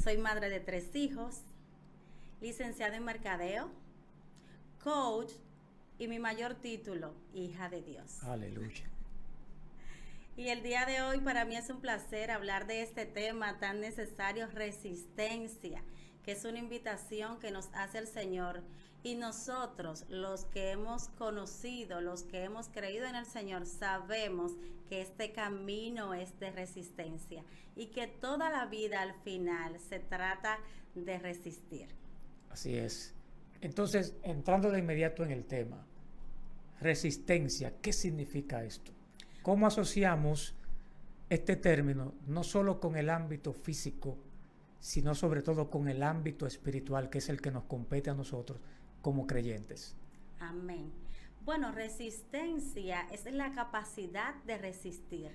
Soy madre de 3 hijos, licenciada en mercadeo, coach y mi mayor título, hija de Dios. Aleluya. Y el día de hoy para mí es un placer hablar de este tema tan necesario, resistencia, que es una invitación que nos hace el Señor. Y nosotros, los que hemos conocido, los que hemos creído en el Señor, sabemos que este camino es de resistencia y que toda la vida al final se trata de resistir. Así es. Entonces, entrando de inmediato en el tema, resistencia, ¿qué significa esto? ¿Cómo asociamos este término no solo con el ámbito físico, sino sobre todo con el ámbito espiritual, que es el que nos compete a nosotros como creyentes? Amén. Bueno, resistencia es la capacidad de resistir.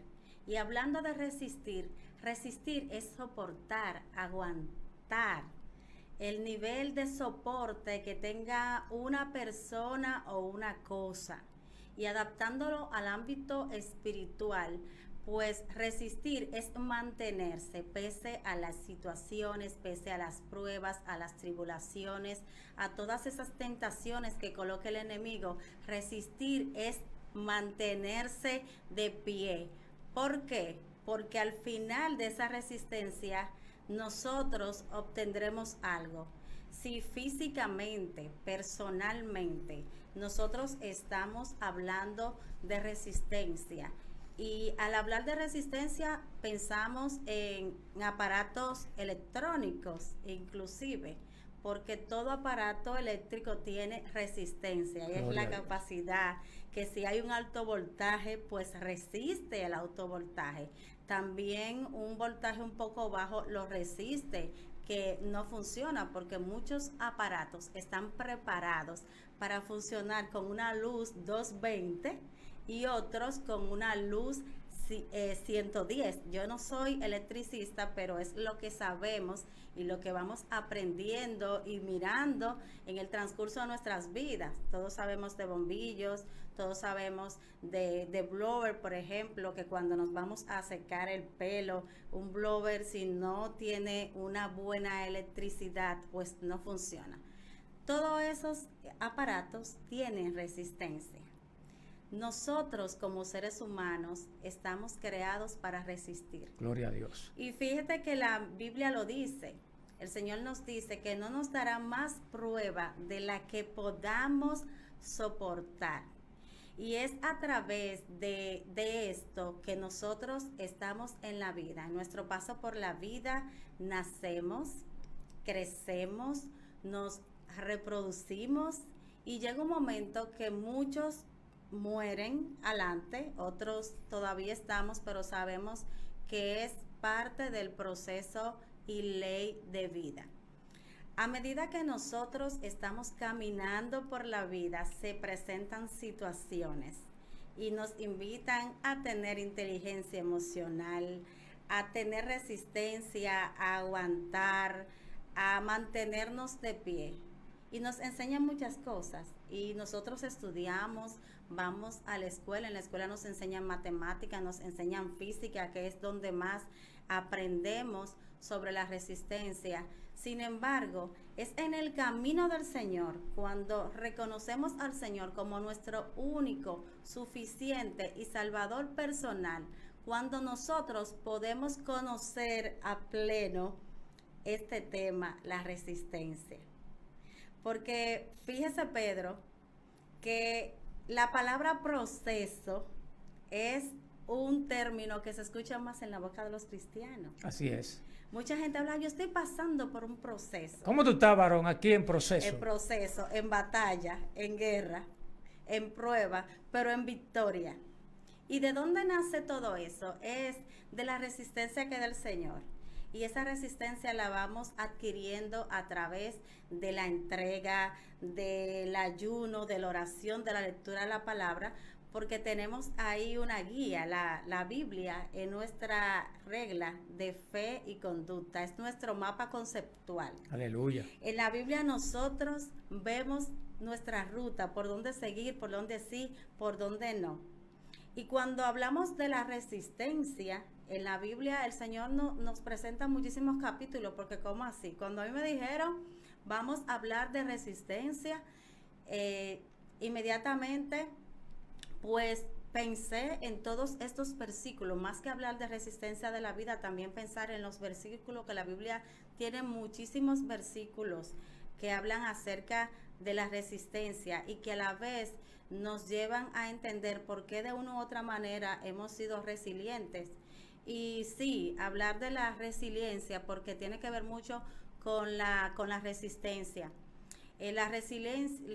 Y hablando de resistir, resistir es soportar, aguantar el nivel de soporte que tenga una persona o una cosa. Y adaptándolo al ámbito espiritual, pues resistir es mantenerse pese a las situaciones, pese a las pruebas, a las tribulaciones, a todas esas tentaciones que coloca el enemigo. Resistir es mantenerse de pie. ¿Por qué? Porque al final de esa resistencia nosotros obtendremos algo. Si físicamente, personalmente, nosotros estamos hablando de resistencia, y al hablar de resistencia pensamos en aparatos electrónicos inclusive, porque todo aparato eléctrico tiene resistencia y es Gloria la a Dios. capacidad que si hay un alto voltaje, pues resiste el alto voltaje. También un voltaje un poco bajo lo resiste, que no funciona porque muchos aparatos están preparados para funcionar con una luz 220 y otros con una luz 110. Yo no soy electricista, pero es lo que sabemos y lo que vamos aprendiendo y mirando en el transcurso de nuestras vidas. Todos sabemos de bombillos, todos sabemos de blower, por ejemplo, que cuando nos vamos a secar el pelo, un blower si no tiene una buena electricidad, pues no funciona. Todos esos aparatos tienen resistencia. Nosotros como seres humanos estamos creados para resistir. Gloria a Dios. Y fíjate que la Biblia lo dice. El Señor nos dice que no nos dará más prueba de la que podamos soportar. Y es a través de esto que nosotros estamos en la vida. En nuestro paso por la vida nacemos, crecemos, nos reproducimos y llega un momento que muchos mueren adelante, otros todavía estamos, pero sabemos que es parte del proceso y ley de vida. A medida que nosotros estamos caminando por la vida, se presentan situaciones y nos invitan a tener inteligencia emocional, a tener resistencia, a aguantar, a mantenernos de pie. Y nos enseñan muchas cosas y nosotros estudiamos, vamos a la escuela, en la escuela nos enseñan matemáticas, nos enseñan física, que es donde más aprendemos sobre la resistencia. Sin embargo, es en el camino del Señor, cuando reconocemos al Señor como nuestro único, suficiente y salvador personal, cuando nosotros podemos conocer a pleno este tema, la resistencia. Porque fíjese, Pedro, que la palabra proceso es un término que se escucha más en la boca de los cristianos. Así es. Mucha gente habla, yo estoy pasando por un proceso. ¿Cómo tú estás, varón, aquí en proceso? En proceso, en batalla, en guerra, en prueba, pero en victoria. ¿Y de dónde nace todo eso? Es de la resistencia que da el Señor. Y esa resistencia la vamos adquiriendo a través de la entrega, del ayuno, de la oración, de la lectura de la palabra, porque tenemos ahí una guía, la Biblia es nuestra regla de fe y conducta, es nuestro mapa conceptual. Aleluya. En la Biblia nosotros vemos nuestra ruta, por dónde seguir, por dónde sí, por dónde no. Y cuando hablamos de la resistencia, en la Biblia el Señor nos presenta muchísimos capítulos, porque ¿cómo así? Cuando a mí me dijeron, vamos a hablar de resistencia, inmediatamente, pues pensé en todos estos versículos, más que hablar de resistencia de la vida, también pensar en los versículos que la Biblia tiene muchísimos versículos que hablan acerca de la resistencia y que a la vez nos llevan a entender por qué de una u otra manera hemos sido resilientes. Y sí, hablar de la resiliencia porque tiene que ver mucho con la resistencia.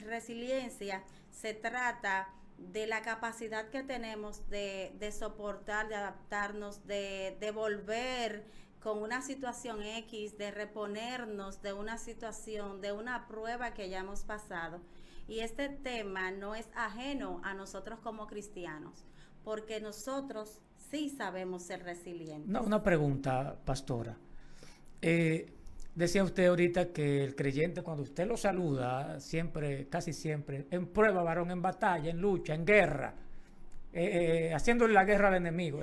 Resiliencia se trata de la capacidad que tenemos de soportar, de adaptarnos, de volver con una situación X, de reponernos de una situación, de una prueba que ya hemos pasado. Y este tema no es ajeno a nosotros como cristianos, porque nosotros sí sabemos ser resilientes. No, una pregunta, pastora. Decía usted ahorita que el creyente, cuando usted lo saluda, siempre, casi siempre, en prueba, varón, en batalla, en lucha, en guerra, haciéndole la guerra al enemigo.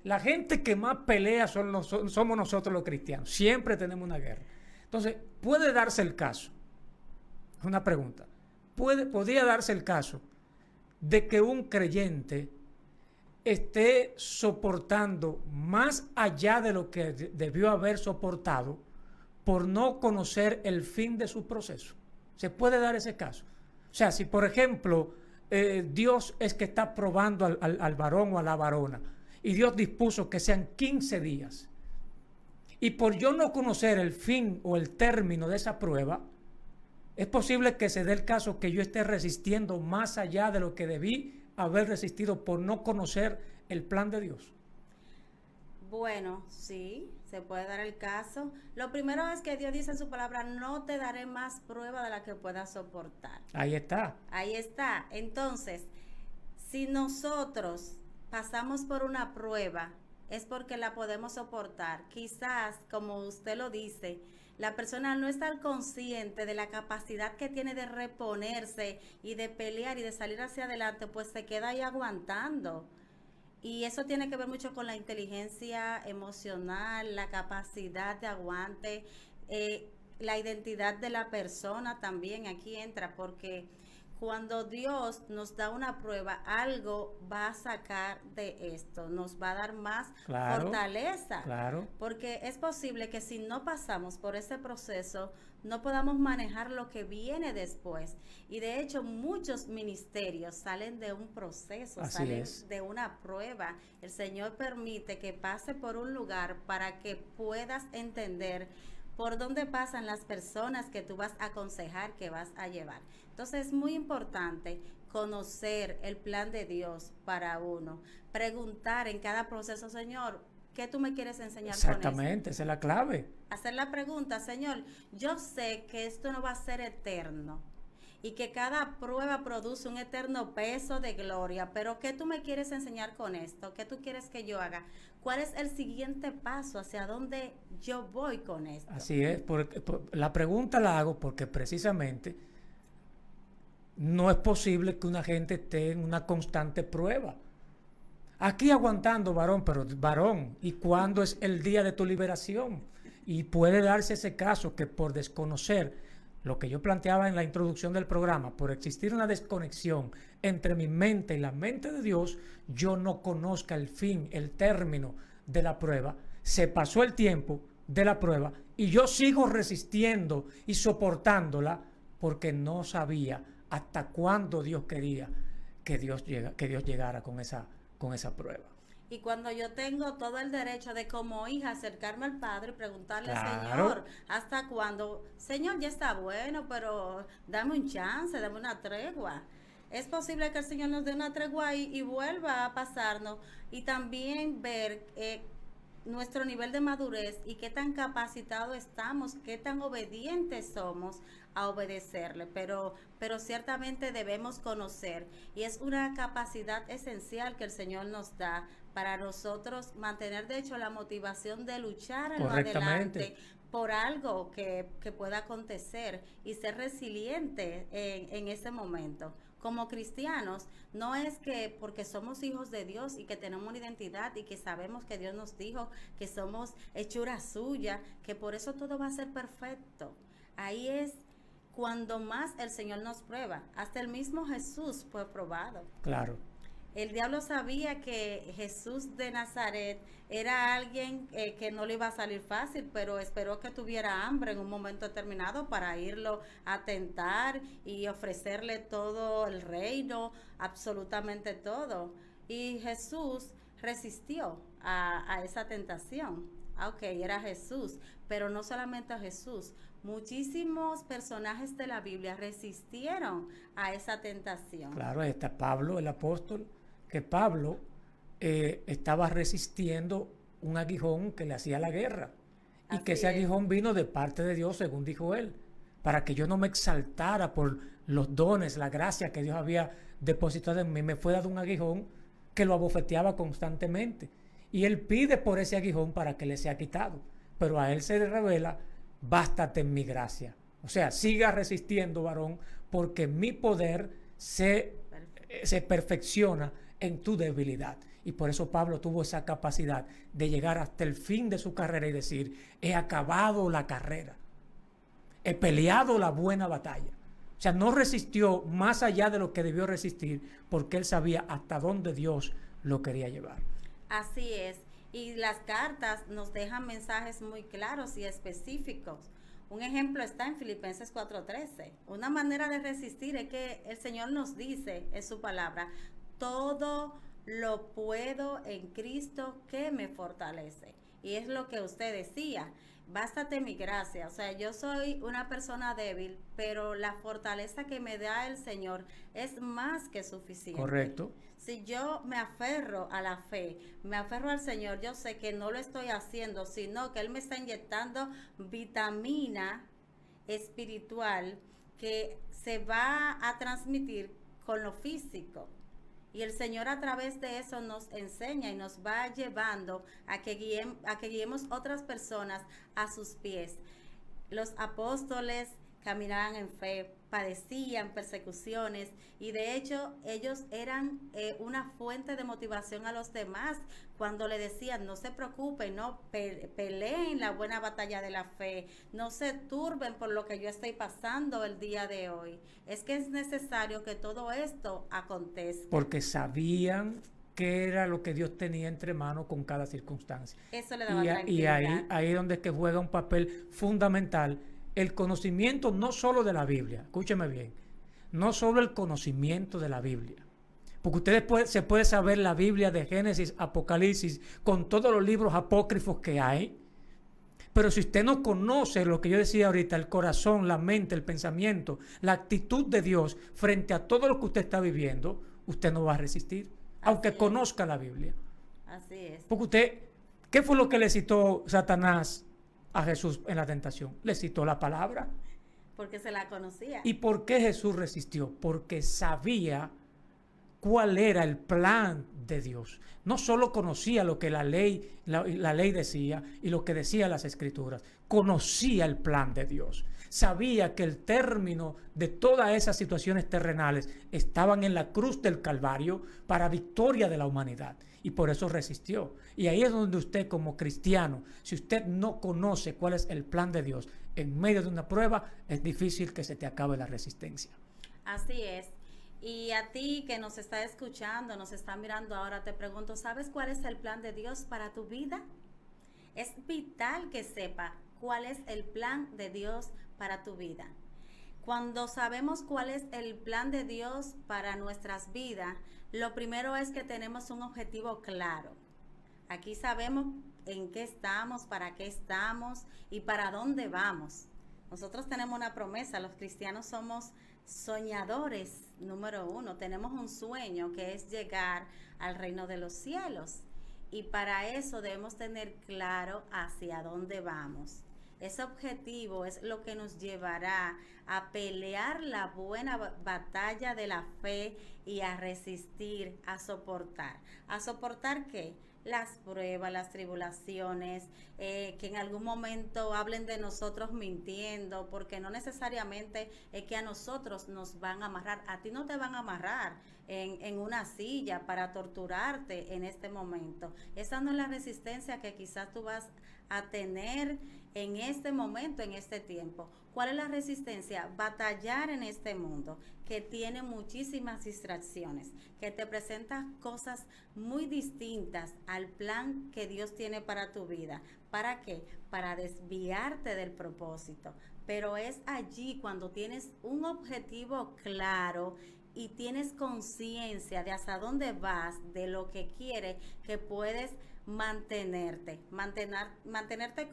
La gente que más pelea somos nosotros los cristianos. Siempre tenemos una guerra. Entonces, puede darse el caso, una pregunta, podría darse el caso de que un creyente esté soportando más allá de lo que debió haber soportado por no conocer el fin de su proceso. Se puede dar ese caso. O sea, si por ejemplo Dios es que está probando al varón o a la varona y Dios dispuso que sean 15 días y por yo no conocer el fin o el término de esa prueba, es posible que se dé el caso que yo esté resistiendo más allá de lo que debí haber resistido por no conocer el plan de Dios. Bueno, sí, se puede dar el caso. Lo primero es que Dios dice en su palabra, no te daré más prueba de la que puedas soportar. Ahí está. Ahí está. Entonces, si nosotros pasamos por una prueba, es porque la podemos soportar. Quizás, como usted lo dice, la persona no está consciente de la capacidad que tiene de reponerse y de pelear y de salir hacia adelante, pues se queda ahí aguantando. Y eso tiene que ver mucho con la inteligencia emocional, la capacidad de aguante, la identidad de la persona también aquí entra, porque cuando Dios nos da una prueba, algo va a sacar de esto, nos va a dar más fortaleza. Claro. Porque es posible que si no pasamos por ese proceso, no podamos manejar lo que viene después. Y de hecho, muchos ministerios salen de un proceso, salen de una prueba. El Señor permite que pase por un lugar para que puedas entender por dónde pasan las personas que tú vas a aconsejar, que vas a llevar. Entonces es muy importante conocer el plan de Dios para uno, preguntar en cada proceso, Señor, ¿qué tú me quieres enseñar con esto? Exactamente, esa es la clave. Hacer la pregunta, Señor, yo sé que esto no va a ser eterno y que cada prueba produce un eterno peso de gloria, pero ¿qué tú me quieres enseñar con esto? ¿Qué tú quieres que yo haga? ¿Cuál es el siguiente paso? ¿Hacia dónde yo voy con esto? Así es, la pregunta la hago porque precisamente no es posible que una gente esté en una constante prueba. Aquí aguantando, varón, pero varón, ¿y cuándo es el día de tu liberación? Y puede darse ese caso que por desconocer lo que yo planteaba en la introducción del programa, por existir una desconexión entre mi mente y la mente de Dios, yo no conozca el fin, el término de la prueba. Se pasó el tiempo de la prueba y yo sigo resistiendo y soportándola porque no sabía hasta cuándo Dios quería que Dios llegara con esa prueba. Y cuando yo tengo todo el derecho de como hija acercarme al Padre y preguntarle, Claro. Señor, ¿hasta cuándo? Señor, ya está bueno, pero dame un chance, dame una tregua. Es posible que el Señor nos dé una tregua y vuelva a pasarnos. Y también ver nuestro nivel de madurez y qué tan capacitados estamos, qué tan obedientes somos a obedecerle, pero ciertamente debemos conocer, y es una capacidad esencial que el Señor nos da para nosotros mantener de hecho la motivación de luchar en lo adelante por algo que pueda acontecer y ser resiliente en ese momento. como cristianos, no es que porque somos hijos de Dios y que tenemos una identidad y que sabemos que Dios nos dijo que somos hechura suya, que por eso todo va a ser perfecto. Ahí es cuando más el Señor nos prueba. Hasta el mismo Jesús fue probado. Claro. El diablo sabía que Jesús de Nazaret era alguien que no le iba a salir fácil, pero esperó que tuviera hambre en un momento determinado para irlo a tentar y ofrecerle todo el reino, absolutamente todo. Y Jesús resistió a esa tentación. Ok, era Jesús, pero no solamente a Jesús. Muchísimos personajes de la Biblia resistieron a esa tentación. Claro, ahí está Pablo, el apóstol, que Pablo estaba resistiendo un aguijón que le hacía la guerra. Y Así que ese es. aguijón vino de parte de Dios, según dijo él, para que yo no me exaltara por los dones, la gracia que Dios había depositado en mí. Me fue dado un aguijón que lo abofeteaba constantemente. Y él pide por ese aguijón para que le sea quitado. Pero a él se le revela: bástate en mi gracia. O sea, siga resistiendo, varón, porque mi poder se perfecciona en tu debilidad. Y por eso Pablo tuvo esa capacidad de llegar hasta el fin de su carrera y decir: he acabado la carrera, he peleado la buena batalla. O sea, no resistió más allá de lo que debió resistir, porque él sabía hasta dónde Dios lo quería llevar. Así es. Y las cartas nos dejan mensajes muy claros y específicos. Un ejemplo está en Filipenses 4:13. Una manera de resistir es que el Señor nos dice en su palabra: todo lo puedo en Cristo que me fortalece. Y es lo que usted decía: bástate mi gracia. O sea, yo soy una persona débil, pero la fortaleza que me da el Señor es más que suficiente. Correcto. Si yo me aferro a la fe, me aferro al Señor, yo sé que no lo estoy haciendo, sino que Él me está inyectando vitamina espiritual que se va a transmitir con lo físico. Y el Señor a través de eso nos enseña y nos va llevando a que guiemos otras personas a sus pies. Los apóstoles caminaban en fe, padecían persecuciones y de hecho ellos eran una fuente de motivación a los demás cuando le decían: no se preocupen, no peleen la buena batalla de la fe, no se turben por lo que yo estoy pasando el día de hoy. Es que es necesario que todo esto acontezca. Porque sabían qué era lo que Dios tenía entre manos con cada circunstancia. Eso le daba Y tranquilidad. ahí es donde que juega un papel fundamental el conocimiento, no solo de la Biblia, escúcheme bien, no solo el conocimiento de la Biblia, porque ustedes se puede saber la Biblia de Génesis, Apocalipsis, con todos los libros apócrifos que hay, pero si usted no conoce lo que yo decía ahorita, el corazón, la mente, el pensamiento, la actitud de Dios frente a todo lo que usted está viviendo, usted no va a resistir, aunque conozca la Biblia. Así es. Porque usted, ¿qué fue lo que le citó Satanás a Jesús en la tentación? Le citó la palabra. Porque se la conocía. ¿Y por qué Jesús resistió? Porque sabía cuál era el plan de Dios. No solo conocía lo que la ley decía y lo que decían las escrituras, conocía el plan de Dios. Sabía que el término de todas esas situaciones terrenales estaban en la cruz del Calvario para victoria de la humanidad. Y por eso resistió. Y ahí es donde usted, como cristiano, si usted no conoce cuál es el plan de Dios en medio de una prueba, es difícil que se te acabe la resistencia. Así es. Y a ti que nos está escuchando, nos está mirando ahora, te pregunto: ¿sabes cuál es el plan de Dios para tu vida? Es vital que sepa cuál es el plan de Dios para tu vida. Cuando sabemos cuál es el plan de Dios para nuestras vidas, lo primero es que tenemos un objetivo claro. Aquí sabemos en qué estamos, para qué estamos y para dónde vamos. Nosotros tenemos una promesa, los cristianos somos soñadores, número uno. Tenemos un sueño que es llegar al reino de los cielos. Y para eso debemos tener claro hacia dónde vamos. Ese objetivo es lo que nos llevará a pelear la buena batalla de la fe y a resistir, a soportar. ¿A soportar qué? las pruebas, las tribulaciones, que en algún momento hablen de nosotros mintiendo, porque no necesariamente es que a nosotros nos van a amarrar, a ti no te van a amarrar en una silla para torturarte en este momento. Esa no es la resistencia que quizás tú vas a tener en este momento, en este tiempo. ¿Cuál es la resistencia? Batallar en este mundo que tiene muchísimas distracciones, que te presenta cosas muy distintas al plan que Dios tiene para tu vida. ¿Para qué? Para desviarte del propósito. Pero es allí cuando tienes un objetivo claro y tienes conciencia de hasta dónde vas, de lo que quieres, que puedes mantenerte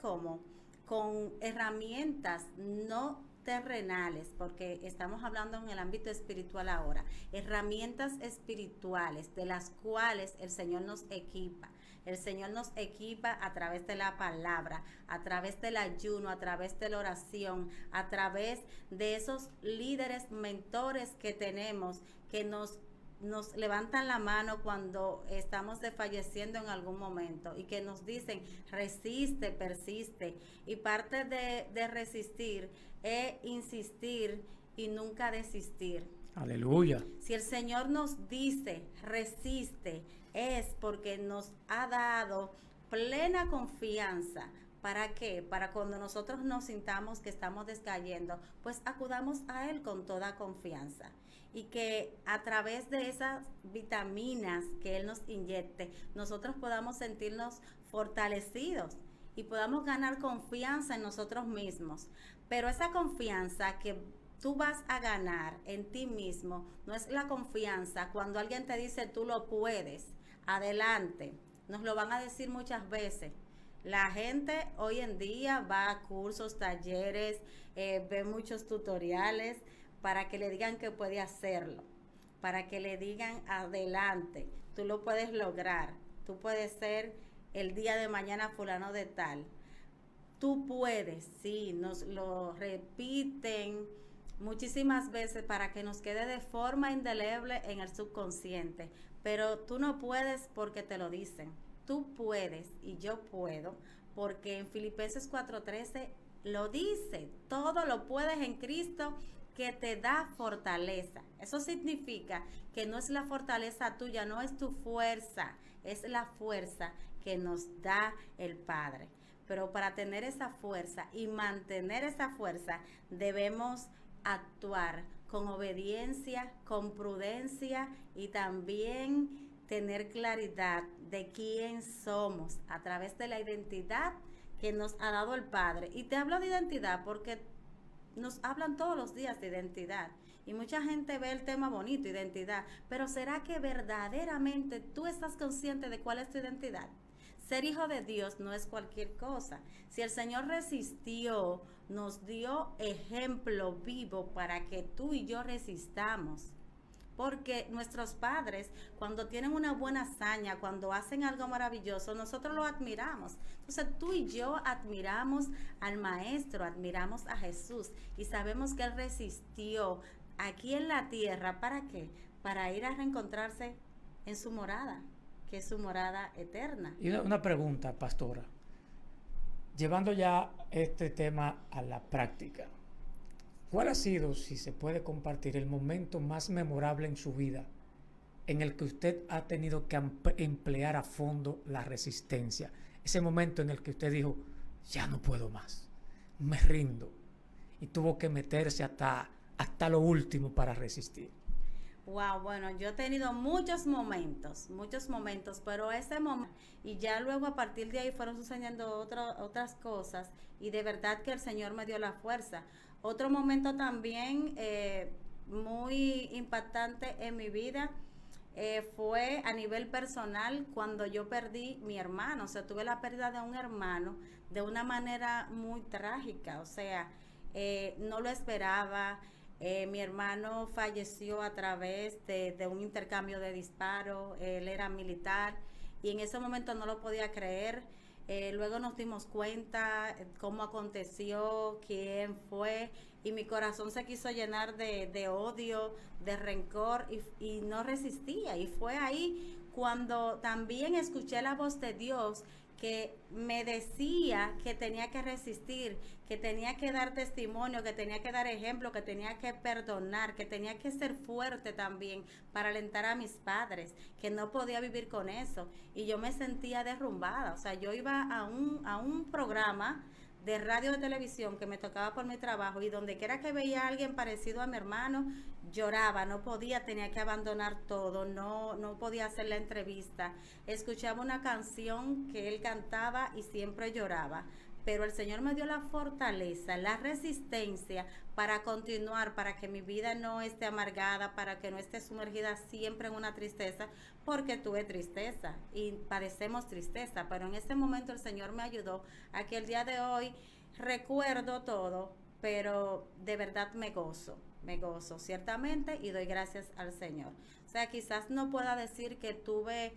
como con herramientas no terrenales, porque estamos hablando en el ámbito espiritual ahora, herramientas espirituales de las cuales el Señor nos equipa. El Señor nos equipa a través de la palabra, a través del ayuno, a través de la oración, a través de esos líderes, mentores que tenemos, que nos levantan la mano cuando estamos desfalleciendo en algún momento y que nos dicen resiste, persiste. Y parte de resistir es insistir y nunca desistir. Aleluya. Si el Señor nos dice resiste, es porque nos ha dado plena confianza. ¿Para qué? Para cuando nosotros nos sintamos que estamos descayendo, pues acudamos a Él con toda confianza. Y que a través de esas vitaminas que Él nos inyecte, nosotros podamos sentirnos fortalecidos y podamos ganar confianza en nosotros mismos. Pero esa confianza que tú vas a ganar en ti mismo no es la confianza cuando alguien te dice tú lo puedes, adelante. Nos lo van a decir muchas veces. La gente hoy en día va a cursos, talleres, ve muchos tutoriales para que le digan que puede hacerlo, para que le digan adelante, tú lo puedes lograr, tú puedes ser el día de mañana fulano de tal. Tú puedes, sí, nos lo repiten muchísimas veces para que nos quede de forma indeleble en el subconsciente, pero tú no puedes porque te lo dicen. Tú puedes y yo puedo, porque en Filipenses 4:13 lo dice, todo lo puedes en Cristo que te da fortaleza. Eso significa que no es la fortaleza tuya, no es tu fuerza, es la fuerza que nos da el Padre. Pero para tener esa fuerza y mantener esa fuerza, debemos actuar con obediencia, con prudencia y también tener claridad de quién somos a través de la identidad que nos ha dado el Padre. Y te hablo de identidad porque nos hablan todos los días de identidad y mucha gente ve el tema bonito, identidad, pero ¿será que verdaderamente tú estás consciente de cuál es tu identidad? Ser hijo de Dios no es cualquier cosa. Si el Señor resistió, nos dio ejemplo vivo para que tú y yo resistamos. Porque nuestros padres, cuando tienen una buena hazaña, cuando hacen algo maravilloso, nosotros lo admiramos. Entonces tú y yo admiramos al Maestro, admiramos a Jesús y sabemos que Él resistió aquí en la tierra. ¿Para qué? Para ir a reencontrarse en su morada, que es su morada eterna. Y una pregunta, pastora. Llevando ya este tema a la práctica, ¿cuál ha sido, si se puede compartir, el momento más memorable en su vida en el que usted ha tenido que emplear a fondo la resistencia? Ese momento en el que usted dijo, ya no puedo más, me rindo, y tuvo que meterse hasta lo último para resistir. Wow, bueno, yo he tenido muchos momentos, pero ese momento, y ya luego a partir de ahí fueron sucediendo otras cosas, y de verdad que el Señor me dio la fuerza. Otro momento también muy impactante en mi vida fue a nivel personal cuando yo perdí mi hermano. O sea, tuve la pérdida de un hermano de una manera muy trágica. O sea, no lo esperaba. Mi hermano falleció a través de un intercambio de disparos. Él era militar y en ese momento no lo podía creer. Luego nos dimos cuenta cómo aconteció, quién fue, y mi corazón se quiso llenar de odio, de rencor, y no resistía. Y fue ahí cuando también escuché la voz de Dios que me decía que tenía que resistir, que tenía que dar testimonio, que tenía que dar ejemplo, que tenía que perdonar, que tenía que ser fuerte también para alentar a mis padres, que no podía vivir con eso. Y yo me sentía derrumbada. O sea, yo iba a un programa de radio, de televisión, que me tocaba por mi trabajo, y donde quiera que veía a alguien parecido a mi hermano, lloraba, no podía, tenía que abandonar todo, no podía hacer la entrevista. Escuchaba una canción que él cantaba y siempre lloraba. Pero el Señor me dio la fortaleza, la resistencia para continuar, para que mi vida no esté amargada, para que no esté sumergida siempre en una tristeza, porque tuve tristeza y padecemos tristeza, pero en ese momento el Señor me ayudó a que el día de hoy recuerdo todo, pero de verdad me gozo ciertamente y doy gracias al Señor. O sea, quizás no pueda decir que tuve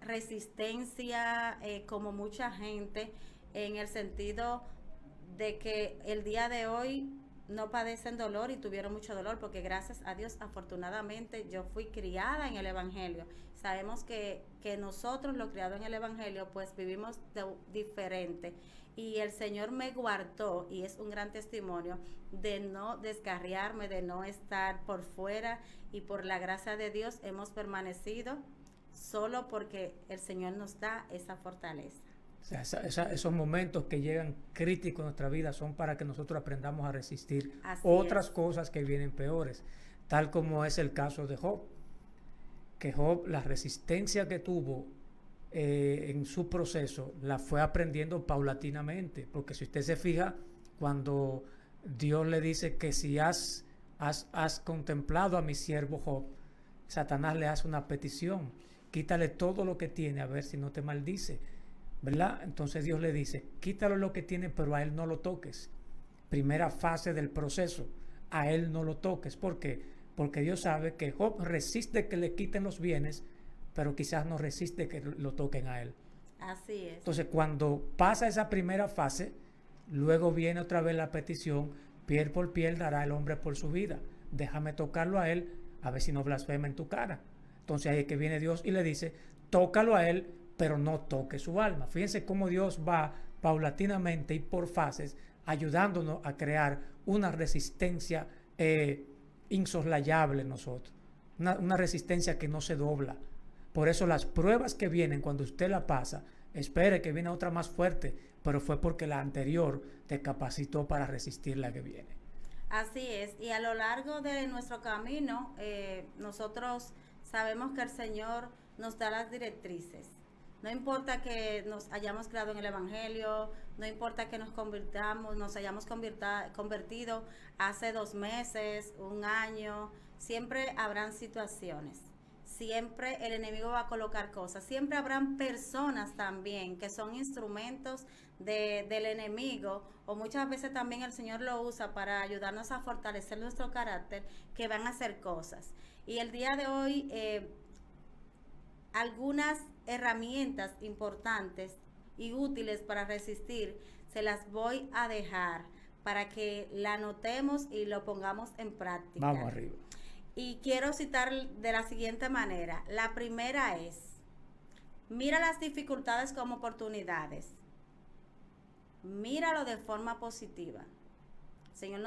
resistencia como mucha gente, en el sentido de que el día de hoy no padecen dolor y tuvieron mucho dolor, porque gracias a Dios, afortunadamente, yo fui criada en el Evangelio. Sabemos que nosotros, los criados en el Evangelio, pues vivimos diferente. Y el Señor me guardó, y es un gran testimonio, de no descarriarme, de no estar por fuera, y por la gracia de Dios hemos permanecido solo porque el Señor nos da esa fortaleza. O sea, esos momentos que llegan críticos en nuestra vida son para que nosotros aprendamos a resistir otras cosas que vienen peores, tal como es el caso de Job. Que Job, la resistencia que tuvo en su proceso, la fue aprendiendo paulatinamente, porque si usted se fija, cuando Dios le dice que si has contemplado a mi siervo Job, Satanás le hace una petición: quítale todo lo que tiene, a ver si no te maldice, ¿verdad? Entonces Dios le dice: quítalo lo que tiene, pero a él no lo toques. Primera fase del proceso: a él no lo toques. ¿Por qué? Porque Dios sabe que Job resiste que le quiten los bienes, pero quizás no resiste que lo toquen a él. Así es. Entonces, cuando pasa esa primera fase, luego viene otra vez la petición: piel por piel dará el hombre por su vida. Déjame tocarlo a él, a ver si no blasfema en tu cara. Entonces ahí es que viene Dios y le dice: tócalo a él, pero no toque su alma. Fíjense cómo Dios va paulatinamente y por fases ayudándonos a crear una resistencia insoslayable en nosotros. Una resistencia que no se dobla. Por eso las pruebas que vienen, cuando usted la pasa, espere que viene otra más fuerte, pero fue porque la anterior te capacitó para resistir la que viene. Así es, y a lo largo de nuestro camino, nosotros sabemos que el Señor nos da las directrices. No importa que nos hayamos creado en el Evangelio, no importa que nos hayamos convertido hace 2 meses, 1 año, siempre habrán situaciones. Siempre el enemigo va a colocar cosas. Siempre habrán personas también que son instrumentos del enemigo, o muchas veces también el Señor lo usa para ayudarnos a fortalecer nuestro carácter, que van a hacer cosas. Y el día de hoy, algunas herramientas importantes y útiles para resistir, se las voy a dejar para que la anotemos y lo pongamos en práctica. Vamos arriba. Y quiero citar de la siguiente manera. La primera es: mira las dificultades como oportunidades. Míralo de forma positiva. El Señor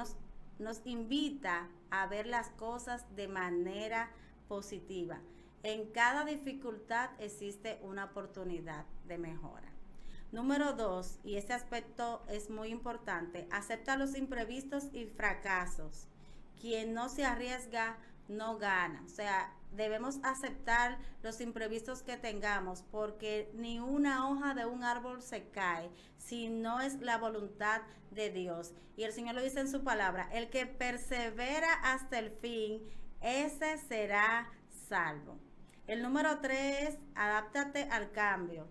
nos invita a ver las cosas de manera positiva. En cada dificultad existe una oportunidad de mejora. Número 2, y este aspecto es muy importante: acepta los imprevistos y fracasos. Quien no se arriesga no gana. O sea, debemos aceptar los imprevistos que tengamos, porque ni una hoja de un árbol se cae si no es la voluntad de Dios. Y el Señor lo dice en su palabra: el que persevera hasta el fin, ese será salvo. El número 3, adáptate al cambio.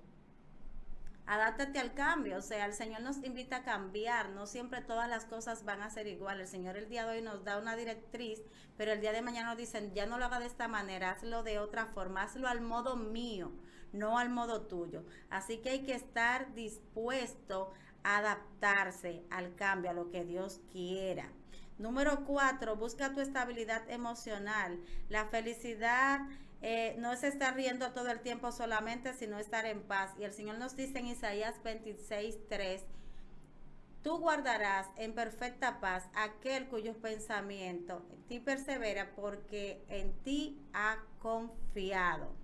Adáptate al cambio. O sea, el Señor nos invita a cambiar. No siempre todas las cosas van a ser igual. El Señor el día de hoy nos da una directriz, pero el día de mañana nos dicen: ya no lo haga de esta manera, hazlo de otra forma, hazlo al modo mío, no al modo tuyo. Así que hay que estar dispuesto a adaptarse al cambio, a lo que Dios quiera. Número 4, busca tu estabilidad emocional. La felicidad no es estar riendo todo el tiempo solamente, sino estar en paz. Y el Señor nos dice en Isaías 26:3, tú guardarás en perfecta paz aquel cuyos pensamientos en ti persevera porque en ti ha confiado.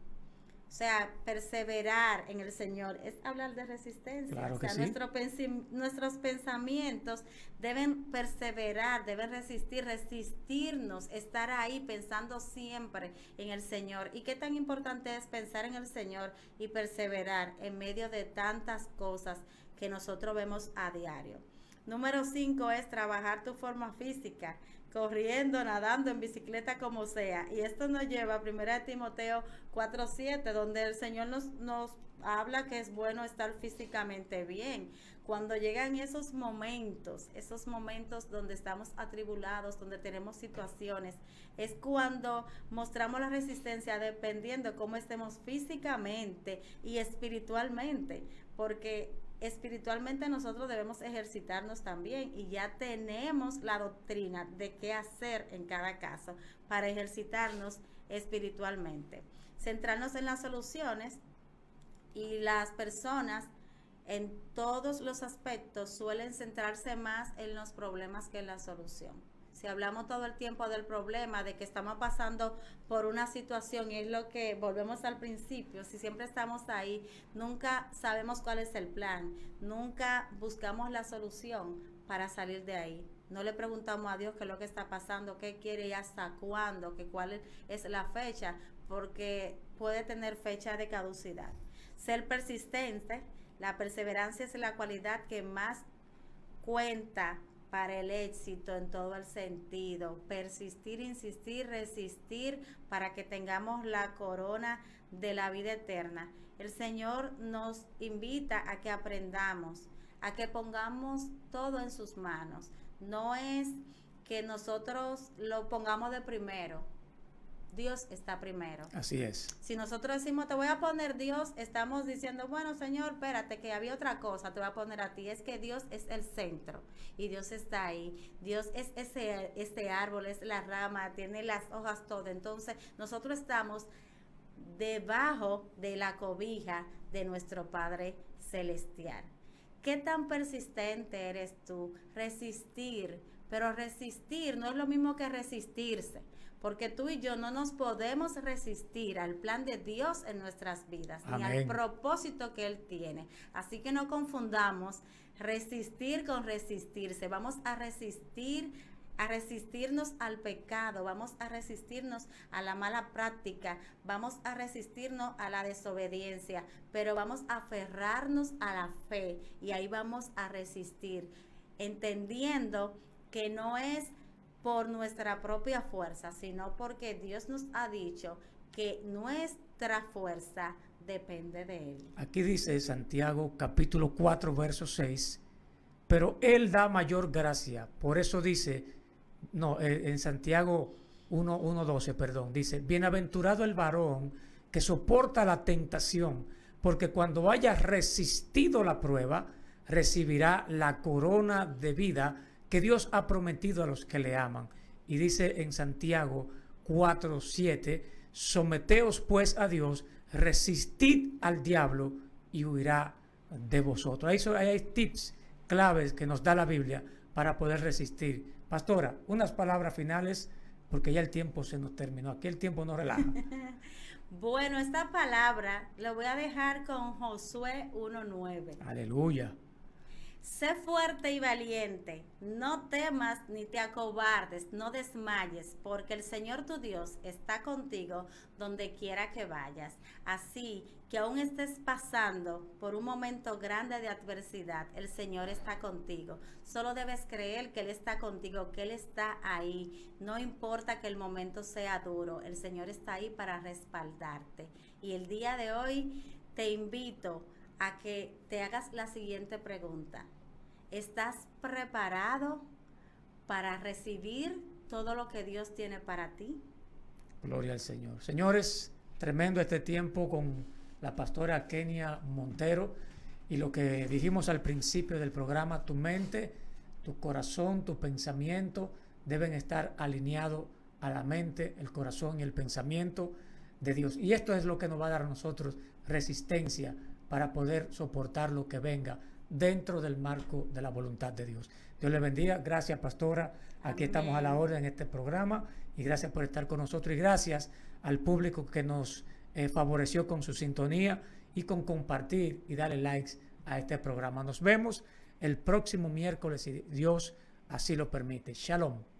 O sea, perseverar en el Señor es hablar de resistencia. Claro o sea, que sí. nuestros pensamientos deben perseverar, deben resistirnos, estar ahí pensando siempre en el Señor. Y qué tan importante es pensar en el Señor y perseverar en medio de tantas cosas que nosotros vemos a diario. Número 5 es trabajar tu forma física, corriendo, nadando, en bicicleta, como sea. Y esto nos lleva a 1 Timoteo 4:7, donde el Señor nos habla que es bueno estar físicamente bien. Cuando llegan esos momentos donde estamos atribulados, donde tenemos situaciones, es cuando mostramos la resistencia dependiendo de cómo estemos físicamente y espiritualmente, porque espiritualmente nosotros debemos ejercitarnos también y ya tenemos la doctrina de qué hacer en cada caso para ejercitarnos espiritualmente. Centrarnos en las soluciones, y las personas en todos los aspectos suelen centrarse más en los problemas que en la solución. Si hablamos todo el tiempo del problema, de que estamos pasando por una situación, y es lo que volvemos al principio, si siempre estamos ahí, nunca sabemos cuál es el plan, nunca buscamos la solución para salir de ahí. No le preguntamos a Dios qué es lo que está pasando, qué quiere y hasta cuándo, que cuál es la fecha, porque puede tener fecha de caducidad. Ser persistente, la perseverancia es la cualidad que más cuenta para el éxito en todo el sentido. Persistir, insistir, resistir para que tengamos la corona de la vida eterna. El Señor nos invita a que aprendamos, a que pongamos todo en sus manos. No es que nosotros lo pongamos de primero. Dios está primero. Así es. Si nosotros decimos, te voy a poner Dios, estamos diciendo, bueno, Señor, espérate, que había otra cosa, te voy a poner a ti. Es que Dios es el centro y Dios está ahí. Dios es ese árbol, es la rama, tiene las hojas, todo. Entonces, nosotros estamos debajo de la cobija de nuestro Padre Celestial. ¿Qué tan persistente eres tú? Resistir, pero resistir no es lo mismo que resistirse. Porque tú y yo no nos podemos resistir al plan de Dios en nuestras vidas, Amén. ni al propósito que Él tiene. Así que no confundamos resistir con resistirse. Vamos a resistirnos al pecado, vamos a resistirnos a la mala práctica, vamos a resistirnos a la desobediencia, pero vamos a aferrarnos a la fe y ahí vamos a resistir, entendiendo que no es por nuestra propia fuerza, sino porque Dios nos ha dicho que nuestra fuerza depende de Él. Aquí dice Santiago capítulo 4 verso 6, pero Él da mayor gracia. Por eso dice, en Santiago 1:12, perdón, dice, bienaventurado el varón que soporta la tentación, porque cuando haya resistido la prueba, recibirá la corona de vida que Dios ha prometido a los que le aman. Y dice en Santiago 4:7, someteos pues a Dios, resistid al diablo y huirá de vosotros. Ahí hay tips claves que nos da la Biblia para poder resistir. Pastora, unas palabras finales, porque ya el tiempo se nos terminó. Aquí el tiempo no relaja. Bueno, esta palabra la voy a dejar con Josué 1:9. Aleluya. Sé fuerte y valiente, no temas ni te acobardes, no desmayes, porque el Señor tu Dios está contigo donde quiera que vayas. Así que aún estés pasando por un momento grande de adversidad, el Señor está contigo. Solo debes creer que Él está contigo, que Él está ahí. No importa que el momento sea duro, el Señor está ahí para respaldarte. Y el día de hoy te invito a que te hagas la siguiente pregunta. ¿Estás preparado para recibir todo lo que Dios tiene para ti? Gloria al Señor. Señores, tremendo este tiempo con la pastora Kenia Montero, y lo que dijimos al principio del programa, tu mente, tu corazón, tu pensamiento deben estar alineados a la mente, el corazón y el pensamiento de Dios. Y esto es lo que nos va a dar a nosotros resistencia para poder soportar lo que venga dentro del marco de la voluntad de Dios. Dios le bendiga. Gracias, pastora. Aquí estamos a la orden en este programa y gracias por estar con nosotros y gracias al público que nos favoreció con su sintonía y con compartir y darle likes a este programa. Nos vemos el próximo miércoles si Dios así lo permite. Shalom.